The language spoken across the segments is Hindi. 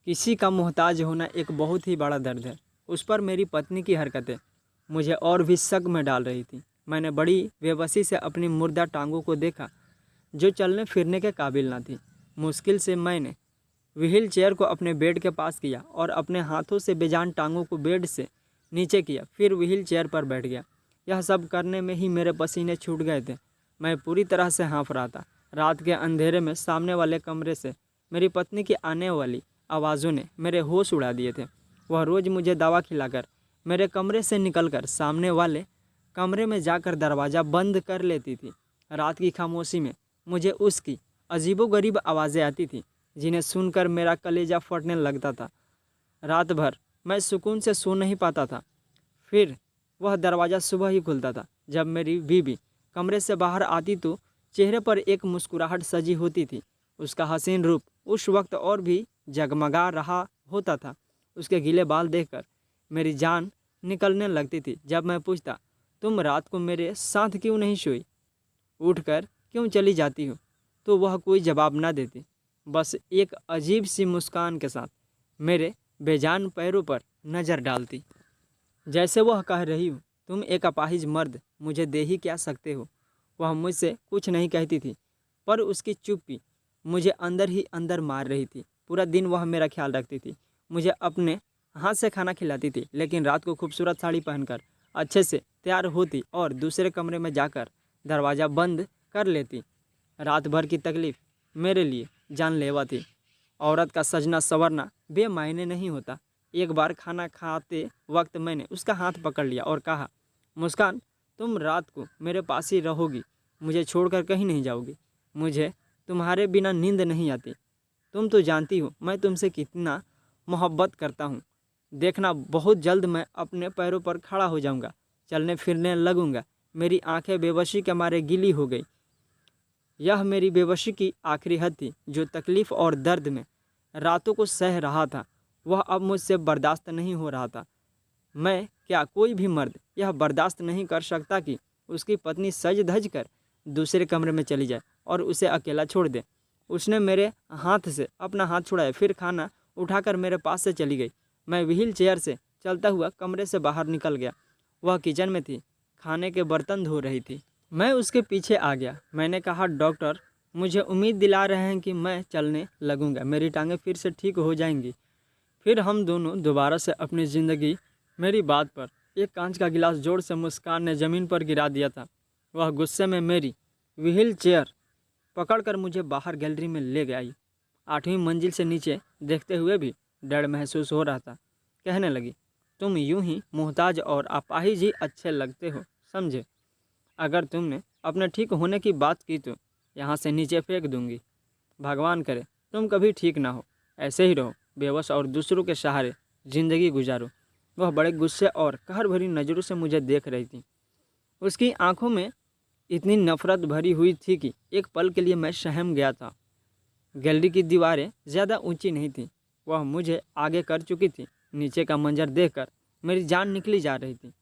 किसी का मोहताज होना एक बहुत ही बड़ा दर्द है। उस पर मेरी पत्नी की हरकतें मुझे और भी शक में डाल रही थी। मैंने बड़ी बेबसी से अपनी मुर्दा टांगों को देखा जो चलने फिरने के काबिल ना थी। मुश्किल से मैंने व्हील चेयर को अपने बेड के पास किया और अपने हाथों से बेजान टांगों को बेड से नीचे किया, फिर व्हील चेयर पर बैठ गया। यह सब करने में ही मेरे पसीने छूट गए थे। मैं पूरी तरह से हाँफ रहा था। रात के अंधेरे में सामने वाले कमरे से मेरी पत्नी की आने वाली आवाज़ों ने मेरे होश उड़ा दिए थे। वह रोज़ मुझे दवा खिलाकर मेरे कमरे से निकलकर सामने वाले कमरे में जाकर दरवाज़ा बंद कर लेती थी। रात की खामोशी में मुझे उसकी अजीबोगरीब आवाज़ें आती थी जिन्हें सुनकर मेरा कलेजा फटने लगता था। रात भर मैं सुकून से सो नहीं पाता था। फिर वह दरवाज़ा सुबह ही खुलता था। जब मेरी बीवी कमरे से बाहर आती तो चेहरे पर एक मुस्कुराहट सजी होती थी। उसका हसीन रूप उस वक्त और भी जगमगा रहा होता था। उसके गीले बाल देखकर मेरी जान निकलने लगती थी। जब मैं पूछता, तुम रात को मेरे साथ क्यों नहीं सोई, उठकर क्यों चली जाती हो, तो वह कोई जवाब न देती। बस एक अजीब सी मुस्कान के साथ मेरे बेजान पैरों पर नज़र डालती, जैसे वह कह रही हो, तुम एक अपाहिज मर्द मुझे दे ही क्या सकते हो। वह मुझसे कुछ नहीं कहती थी, पर उसकी चुप्पी मुझे अंदर ही अंदर मार रही थी। पूरा दिन वह मेरा ख्याल रखती थी, मुझे अपने हाथ से खाना खिलाती थी, लेकिन रात को खूबसूरत साड़ी पहनकर अच्छे से तैयार होती और दूसरे कमरे में जाकर दरवाज़ा बंद कर लेती। रात भर की तकलीफ़ मेरे लिए जानलेवा थी। औरत का सजना संवरना बेमायने नहीं होता। एक बार खाना खाते वक्त मैंने उसका हाथ पकड़ लिया और कहा, मुस्कान, तुम रात को मेरे पास ही रहोगी, मुझे छोड़कर कहीं नहीं जाओगी। मुझे तुम्हारे बिना नींद नहीं आती। तुम तो जानती हो मैं तुमसे कितना मोहब्बत करता हूँ। देखना, बहुत जल्द मैं अपने पैरों पर खड़ा हो जाऊँगा, चलने फिरने लगूँगा। मेरी आंखें बेबसी के मारे गीली हो गई। यह मेरी बेबसी की आखिरी हद थी। जो तकलीफ़ और दर्द में रातों को सह रहा था वह अब मुझसे बर्दाश्त नहीं हो रहा था। मैं क्या, कोई भी मर्द यह बर्दाश्त नहीं कर सकता कि उसकी पत्नी सज धज कर दूसरे कमरे में चली जाए और उसे अकेला छोड़ दे। उसने मेरे हाथ से अपना हाथ छुड़ाया, फिर खाना उठाकर मेरे पास से चली गई। मैं व्हील चेयर से चलता हुआ कमरे से बाहर निकल गया। वह किचन में थी, खाने के बर्तन धो रही थी। मैं उसके पीछे आ गया। मैंने कहा, डॉक्टर मुझे उम्मीद दिला रहे हैं कि मैं चलने लगूंगा, मेरी टांगें फिर से ठीक हो जाएंगी। फिर हम दोनों दोबारा से अपनी ज़िंदगी। मेरी बात पर एक कांच का गिलास जोर से मुस्कान ने ज़मीन पर गिरा दिया था। वह गुस्से में मेरी व्हील चेयर पकड़कर मुझे बाहर गैलरी में ले गई। 8वीं मंजिल से नीचे देखते हुए भी डर महसूस हो रहा था। कहने लगी, तुम यूं ही मोहताज और अपाहिज ही अच्छे लगते हो, समझे। अगर तुमने अपने ठीक होने की बात की तो यहाँ से नीचे फेंक दूंगी। भगवान करे तुम कभी ठीक ना हो, ऐसे ही रहो बेबस और दूसरों के सहारे ज़िंदगी गुजारो। वह बड़े गुस्से और कहर भरी नज़रों से मुझे देख रही थी। उसकी आंखों में इतनी नफरत भरी हुई थी कि एक पल के लिए मैं सहम गया था। गैलरी की दीवारें ज़्यादा ऊंची नहीं थीं, वह मुझे आगे कर चुकी थी। नीचे का मंजर देखकर मेरी जान निकली जा रही थी।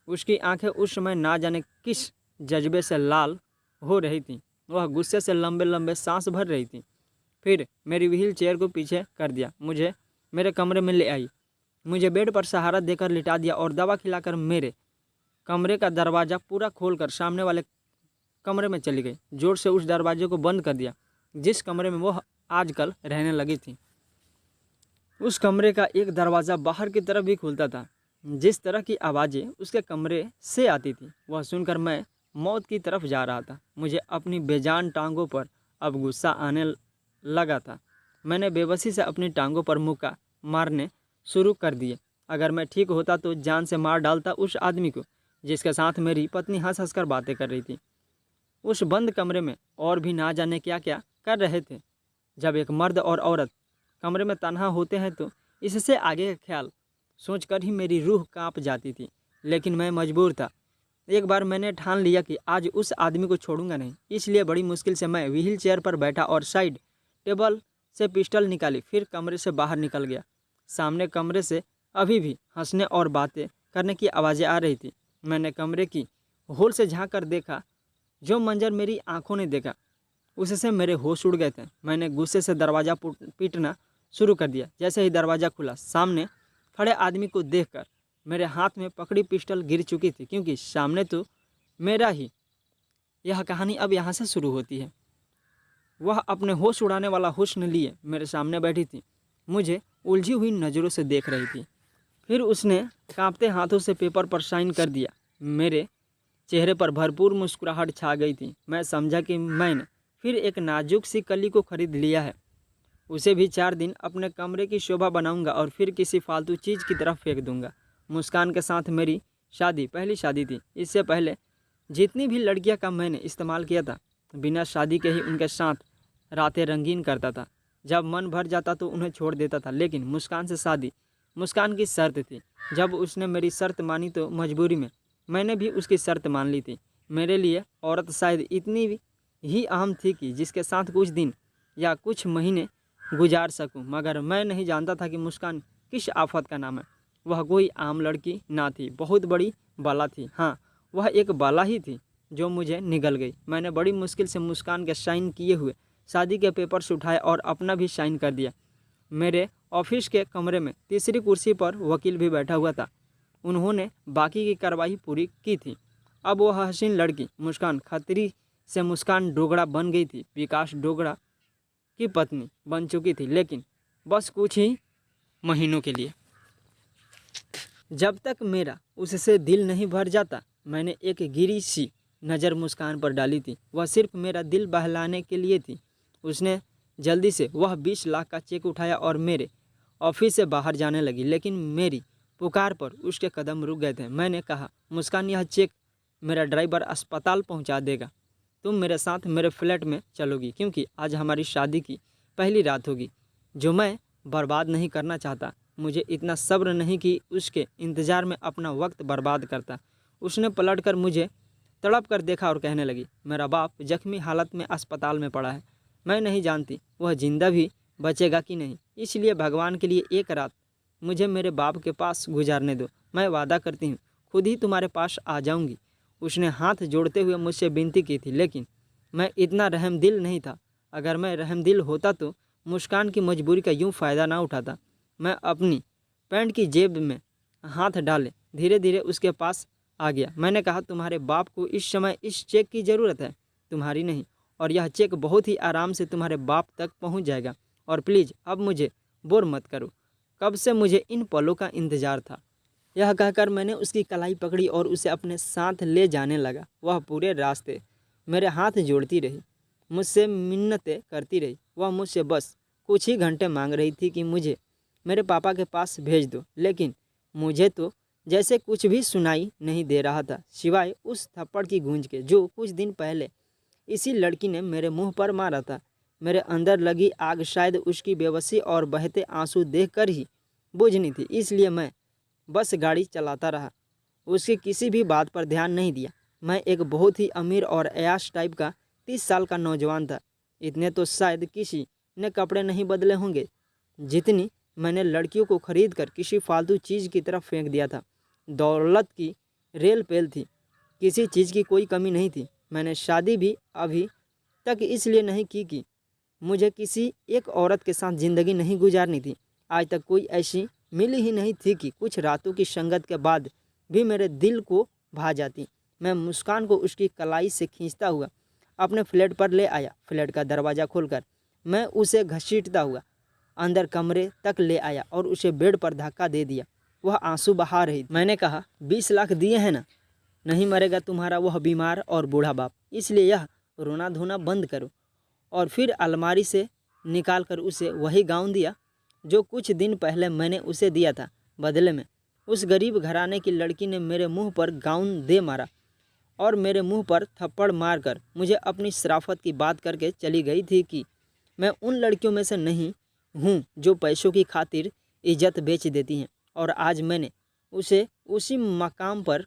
उसकी आंखें उस समय ना जाने किस जज्बे से लाल हो रही थीं। वह गुस्से से लंबे लंबे सांस भर रही थी। फिर मेरी व्हील चेयर को पीछे कर दिया, मुझे मेरे कमरे में ले आई, मुझे बेड पर सहारा देकर लिटा दिया और दवा खिलाकर मेरे कमरे का दरवाज़ा पूरा खोलकर सामने वाले कमरे में चली गई। जोर से उस दरवाजे को बंद कर दिया जिस कमरे में वह आजकल रहने लगी थी। उस कमरे का एक दरवाज़ा बाहर की तरफ भी खुलता था। जिस तरह की आवाज़ें उसके कमरे से आती थी वह सुनकर मैं मौत की तरफ जा रहा था। मुझे अपनी बेजान टांगों पर अब गुस्सा आने लगा था। मैंने बेबसी से अपनी टांगों पर मुक्का मारने शुरू कर दिए। अगर मैं ठीक होता तो जान से मार डालता उस आदमी को जिसके साथ मेरी पत्नी हंस हंस कर बातें कर रही थी। उस बंद कमरे में और भी ना जाने क्या क्या कर रहे थे। जब एक मर्द और औरत कमरे में तन्हा होते हैं तो इससे आगे का ख्याल सोचकर ही मेरी रूह कांप जाती थी। लेकिन मैं मजबूर था। एक बार मैंने ठान लिया कि आज उस आदमी को छोड़ूंगा नहीं। इसलिए बड़ी मुश्किल से मैं व्हील चेयर पर बैठा और साइड टेबल से पिस्टल निकाली, फिर कमरे से बाहर निकल गया। सामने कमरे से अभी भी हंसने और बातें करने की आवाज़ें आ रही थी। मैंने कमरे की होल से झाँक कर देखा। जो मंजर मेरी आंखों ने देखा उससे मेरे होश उड़ गए थे। मैंने गुस्से से दरवाज़ा पीटना शुरू कर दिया। जैसे ही दरवाज़ा खुला, सामने खड़े आदमी को देखकर मेरे हाथ में पकड़ी पिस्टल गिर चुकी थी, क्योंकि सामने तो मेरा ही। यह कहानी अब यहाँ से शुरू होती है। वह अपने होश उड़ाने वाला हुस्न लिए मेरे सामने बैठी थी, मुझे उलझी हुई नज़रों से देख रही थी। फिर उसने कांपते हाथों से पेपर पर साइन कर दिया। मेरे चेहरे पर भरपूर मुस्कुराहट छा गई थी। मैं समझा कि मैंने फिर एक नाजुक सी कली को खरीद लिया है। उसे भी 4 दिन अपने कमरे की शोभा बनाऊंगा और फिर किसी फालतू चीज़ की तरफ फेंक दूंगा। मुस्कान के साथ मेरी शादी पहली शादी थी। इससे पहले जितनी भी लड़कियां का मैंने इस्तेमाल किया था, बिना शादी के ही उनके साथ रातें रंगीन करता था। जब मन भर जाता तो उन्हें छोड़ देता था, लेकिन मुस्कान से शादी मुस्कान की शर्त थी। जब उसने मेरी शर्त मानी तो मजबूरी में मैंने भी उसकी शर्त मान ली थी। मेरे लिए औरत शायद इतनी ही अहम थी कि जिसके साथ कुछ दिन या कुछ महीने गुजार सकूं, मगर मैं नहीं जानता था कि मुस्कान किस आफत का नाम है। वह कोई आम लड़की ना थी, बहुत बड़ी बाला थी। हाँ, वह एक बाला ही थी जो मुझे निगल गई। मैंने बड़ी मुश्किल से मुस्कान के साइन किए हुए शादी के पेपर्स उठाए और अपना भी साइन कर दिया। मेरे ऑफिस के कमरे में तीसरी कुर्सी पर वकील भी बैठा हुआ था। उन्होंने बाकी की कार्रवाई पूरी की थी। अब वह हसीन लड़की मुस्कान खतरी से मुस्कान डोगरा बन गई थी। विकास डोगरा की पत्नी बन चुकी थी, लेकिन बस कुछ ही महीनों के लिए। जब तक मेरा उससे दिल नहीं भर जाता, मैंने एक गिरी सी नज़र मुस्कान पर डाली थी। वह सिर्फ मेरा दिल बहलाने के लिए थी। उसने जल्दी से वह 20 लाख का चेक उठाया और मेरे ऑफिस से बाहर जाने लगी, लेकिन मेरी पुकार पर उसके कदम रुक गए थे। मैंने कहा, मुस्कान, यह चेक मेरा ड्राइवर अस्पताल पहुंचा देगा। तुम मेरे साथ मेरे फ्लैट में चलोगी, क्योंकि आज हमारी शादी की पहली रात होगी, जो मैं बर्बाद नहीं करना चाहता। मुझे इतना सब्र नहीं कि उसके इंतज़ार में अपना वक्त बर्बाद करता। उसने पलटकर मुझे तड़प कर देखा और कहने लगी, मेरा बाप जख्मी हालत में अस्पताल में पड़ा है। मैं नहीं जानती वह जिंदा भी बचेगा कि नहीं, इसलिए भगवान के लिए एक रात मुझे मेरे बाप के पास गुजारने दो। मैं वादा करती हूँ खुद ही तुम्हारे पास आ जाऊँगी। उसने हाथ जोड़ते हुए मुझसे विनती की थी, लेकिन मैं इतना रहमदिल नहीं था। अगर मैं रहमदिल होता तो मुस्कान की मजबूरी का यूँ फ़ायदा ना उठाता। मैं अपनी पैंट की जेब में हाथ डाले धीरे धीरे उसके पास आ गया। मैंने कहा, तुम्हारे बाप को इस समय इस चेक की ज़रूरत है, तुम्हारी नहीं, और यह चेक बहुत ही आराम से तुम्हारे बाप तक पहुंच जाएगा। और प्लीज़ अब मुझे बोर मत करो, कब से मुझे इन पलों का इंतज़ार था। यह कहकर मैंने उसकी कलाई पकड़ी और उसे अपने साथ ले जाने लगा। वह पूरे रास्ते मेरे हाथ जोड़ती रही, मुझसे मिन्नतें करती रही। वह मुझसे बस कुछ ही घंटे मांग रही थी कि मुझे मेरे पापा के पास भेज दो, लेकिन मुझे तो जैसे कुछ भी सुनाई नहीं दे रहा था, सिवाय उस थप्पड़ की गूंज के जो कुछ दिन पहले इसी लड़की ने मेरे मुंह पर मारा था। मेरे अंदर लगी आग शायद उसकी बेबसी और बहते आंसू देखकर ही बुझनी थी, इसलिए मैं बस गाड़ी चलाता रहा, उसकी किसी भी बात पर ध्यान नहीं दिया। मैं एक बहुत ही अमीर और ऐश टाइप का 30 साल का नौजवान था। इतने तो शायद किसी ने कपड़े नहीं बदले होंगे जितनी मैंने लड़कियों को खरीद कर किसी फालतू चीज़ की तरफ फेंक दिया था। दौलत की रेल पेल थी, किसी चीज़ की कोई कमी नहीं थी। मैंने शादी भी अभी तक इसलिए नहीं की कि मुझे किसी एक औरत के साथ ज़िंदगी नहीं गुजारनी थी। आज तक कोई ऐसी मिली ही नहीं थी कि कुछ रातों की संगत के बाद भी मेरे दिल को भा जाती। मैं मुस्कान को उसकी कलाई से खींचता हुआ अपने फ्लैट पर ले आया। फ्लैट का दरवाज़ा खोलकर मैं उसे घसीटता हुआ अंदर कमरे तक ले आया और उसे बेड पर धक्का दे दिया। वह आंसू बहा रही थी। मैंने कहा, 20 लाख दिए हैं ना, नहीं मरेगा तुम्हारा वह बीमार और बूढ़ा बाप, इसलिए यह रोना धोना बंद करो। और फिर अलमारी से निकाल कर उसे वही गाउन दिया जो कुछ दिन पहले मैंने उसे दिया था। बदले में उस गरीब घराने की लड़की ने मेरे मुंह पर गाउन दे मारा और मेरे मुंह पर थप्पड़ मारकर मुझे अपनी शराफत की बात करके चली गई थी कि मैं उन लड़कियों में से नहीं हूँ जो पैसों की खातिर इज्जत बेच देती हैं। और आज मैंने उसे उसी मकाम पर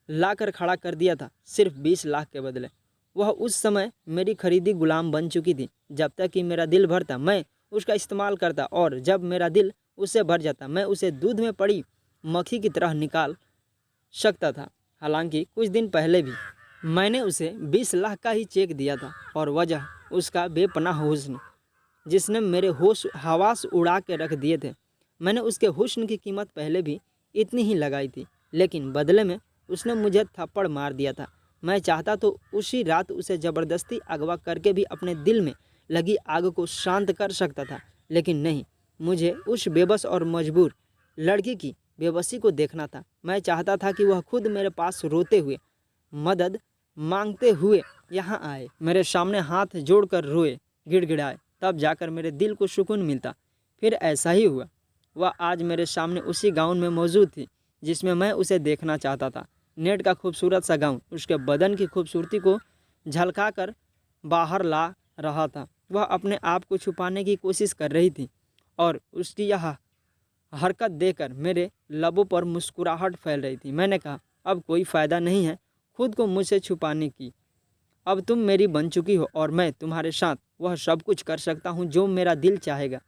लाकर खड़ा कर दिया था, सिर्फ 20 लाख के बदले। वह उस समय मेरी खरीदी गुलाम बन चुकी थी। जब तक कि मेरा दिल भरता मैं उसका इस्तेमाल करता, और जब मेरा दिल उससे भर जाता मैं उसे दूध में पड़ी मक्खी की तरह निकाल सकता था। हालांकि कुछ दिन पहले भी मैंने उसे 20 लाख का ही चेक दिया था, और वजह उसका बेपनाह हुस्न। जिसने मेरे होश हवास उड़ा के रख दिए थे। मैंने उसके हुस्न की कीमत पहले भी इतनी ही लगाई थी, लेकिन बदले में उसने मुझे थप्पड़ मार दिया था। मैं चाहता तो उसी रात उसे ज़बरदस्ती अगवा करके भी अपने दिल में लगी आग को शांत कर सकता था, लेकिन नहीं, मुझे उस बेबस और मजबूर लड़की की बेबसी को देखना था। मैं चाहता था कि वह खुद मेरे पास रोते हुए, मदद मांगते हुए यहाँ आए, मेरे सामने हाथ जोड़कर रोए, गिड़गिड़ाए, तब जाकर मेरे दिल को सुकून मिलता। फिर ऐसा ही हुआ। वह आज मेरे सामने उसी गाउन में मौजूद थी जिसमें मैं उसे देखना चाहता था। नेट का खूबसूरत सा गाउन उसके बदन की खूबसूरती को झलका कर बाहर ला रहा था। वह अपने आप को छुपाने की कोशिश कर रही थी और उसकी यह हरकत देखकर मेरे लबों पर मुस्कुराहट फैल रही थी। मैंने कहा, अब कोई फ़ायदा नहीं है खुद को मुझसे छुपाने की। अब तुम मेरी बन चुकी हो और मैं तुम्हारे साथ वह सब कुछ कर सकता हूँ जो मेरा दिल चाहेगा।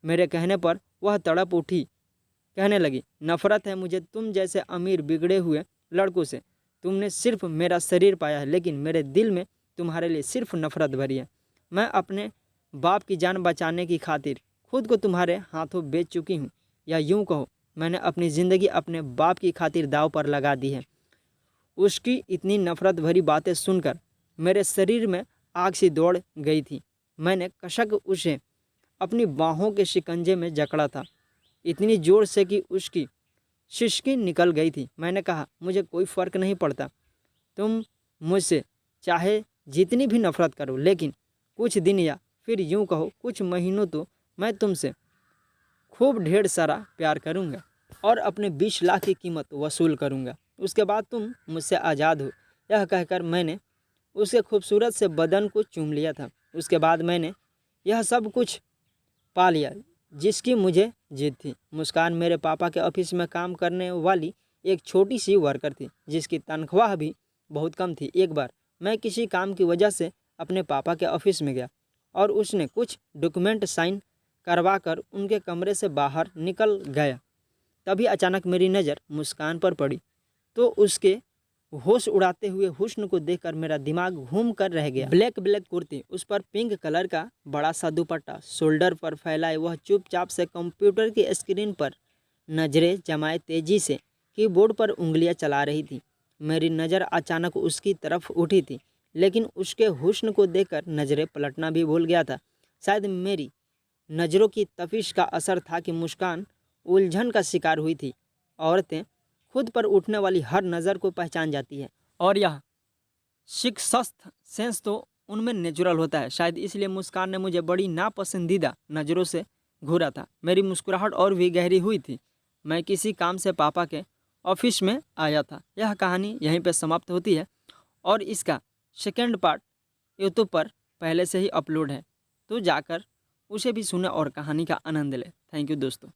मेरे कहने पर वह तड़प उठी, कहने लगी, नफ़रत है मुझे तुम जैसे अमीर बिगड़े हुए लड़कों से। तुमने सिर्फ मेरा शरीर पाया है, लेकिन मेरे दिल में तुम्हारे लिए सिर्फ नफ़रत भरी है। मैं अपने बाप की जान बचाने की खातिर खुद को तुम्हारे हाथों बेच चुकी हूँ, या यूँ कहो, मैंने अपनी ज़िंदगी अपने बाप की खातिर दाव पर लगा दी है। उसकी इतनी नफ़रत भरी बातें सुनकर मेरे शरीर में आग सी दौड़ गई थी। मैंने कशक उसे अपनी बाहों के शिकंजे में जकड़ा था, इतनी ज़ोर से कि उसकी सिसकी निकल गई थी। मैंने कहा, मुझे कोई फ़र्क नहीं पड़ता, तुम मुझसे चाहे जितनी भी नफ़रत करो, लेकिन कुछ दिन या फिर यूँ कहो कुछ महीनों तो मैं तुमसे खूब ढेर सारा प्यार करूँगा और अपने 20 लाख की कीमत वसूल करूँगा। उसके बाद तुम मुझसे आज़ाद हो। यह कहकर मैंने उसके खूबसूरत से बदन को चूम लिया था। उसके बाद मैंने यह सब कुछ पा लिया जिसकी मुझे जिद थी। मुस्कान मेरे पापा के ऑफिस में काम करने वाली एक छोटी सी वर्कर थी जिसकी तनख्वाह भी बहुत कम थी। एक बार मैं किसी काम की वजह से अपने पापा के ऑफिस में गया और उसने कुछ डॉक्यूमेंट साइन करवा कर उनके कमरे से बाहर निकल गया। तभी अचानक मेरी नज़र मुस्कान पर पड़ी तो उसके होश उड़ाते हुए हुस्न को देखकर मेरा दिमाग घूम कर रह गया। ब्लैक कुर्ती, उस पर पिंक कलर का बड़ा सा दुपट्टा शोल्डर पर फैलाए वह चुपचाप से कंप्यूटर की स्क्रीन पर नजरें जमाए तेजी से कीबोर्ड पर उंगलियां चला रही थी। मेरी नज़र अचानक उसकी तरफ उठी थी, लेकिन उसके हुस्न को देखकर नज़रें पलटना भी भूल गया था। शायद मेरी नज़रों की तपिश का असर था कि मुस्कान उलझन का शिकार हुई थी। औरतें खुद पर उठने वाली हर नज़र को पहचान जाती है और यह सिक्स्थ सेंस तो उनमें नेचुरल होता है। शायद इसलिए मुस्कान ने मुझे बड़ी नापसंदीदा नज़रों से घूरा था। मेरी मुस्कुराहट और भी गहरी हुई थी। मैं किसी काम से पापा के ऑफिस में आया था। यह कहानी यहीं पे समाप्त होती है और इसका सेकेंड पार्ट यूट्यूब पर पहले से ही अपलोड है, तो जाकर उसे भी सुने और कहानी का आनंद लें। थैंक यू दोस्तों।